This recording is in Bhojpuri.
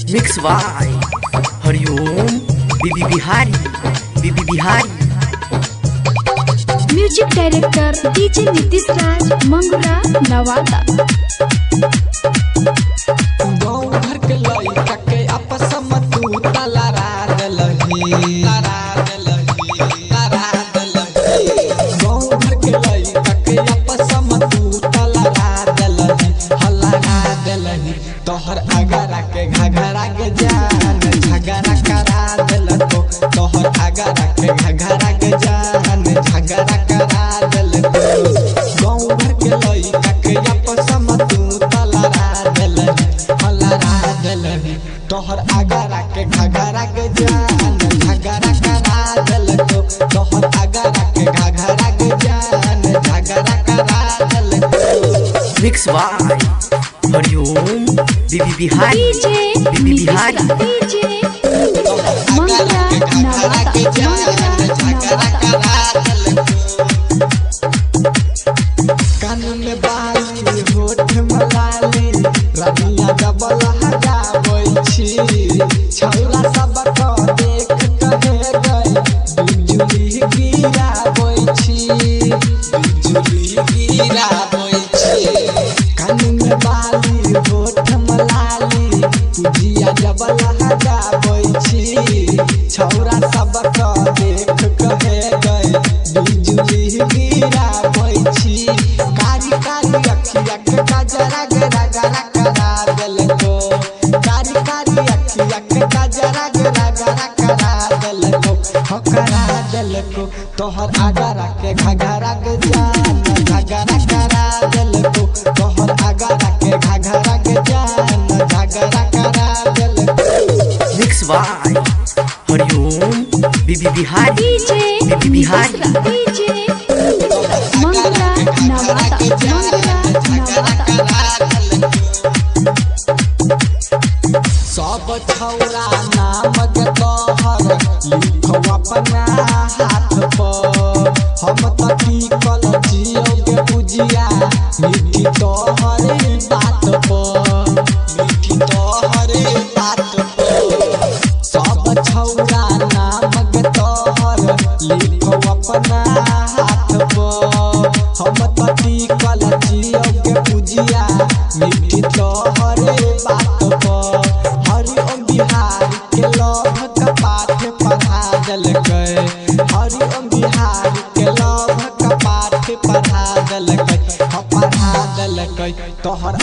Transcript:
Mix by Hariom Bibi Bihari. Music director DJ Nitish Raj Mangura Nawada. गाँव भर के लइका के आपस में तू तलरा देलही। गाँव भर के लइका के आपस में तू तलरा देलही, हलरा देलही। तोहर अगरा के घघरा के जान झगड़ा करा देलको। तोहर अगरा के घघरा के जान झगड़ा करा देलको। गाँव भर के लइका के आपस में तू तलरा देलही, हलरा देलही। तोहर अगरा के घघरा के जान झगड़ा करा देलको। तोहर अगरा के घघरा के जान झगड़ा करा देलको। Mix by Hariom Bibi Bihari. मंगुरा कान में बाली होठ में लाली रबिया डबल हजाबै छी। छौरा सब को देख कहे गई बिजुली गिराबै छी, बिजुली गिराबै छी। कान में बाली होठ में लाली पुजिया डबल हजाबै छी। छौरा सब को देख कहे गई बिजुली गिराबै छी। कारी कारी अखिया के गजरा गरा गरा करा देलको। कारी कारी अखिया के गजरा गरा गरा करा देलको, हो करा देलको। तोहर अगरा के घघरा के जान झगड़ा करा देलको। तोहर अगरा के घघरा के जान झगड़ा करा देलको। Mix by Hariom Bibi Bihari. मंगुरा नवादा। सब छौरा नाम के तोहर लिखो अपना हाथ पर। हम त टिकल जियो के बुझिया मीठी तोहर बात पर, मीठी तोहर बात पर। सब छौरा नाम के तोहर लिखो अपना हाथ पर। हम त टिकल जियो के बुझिया मीठी तोहर बात पर। हरिओम बिहारी के लभ का पाठ पढ़ा देलकै। हरिओम बिहारी के लभ का पाठ पढ़ा देलकै, पढ़ा देलकै। तोहर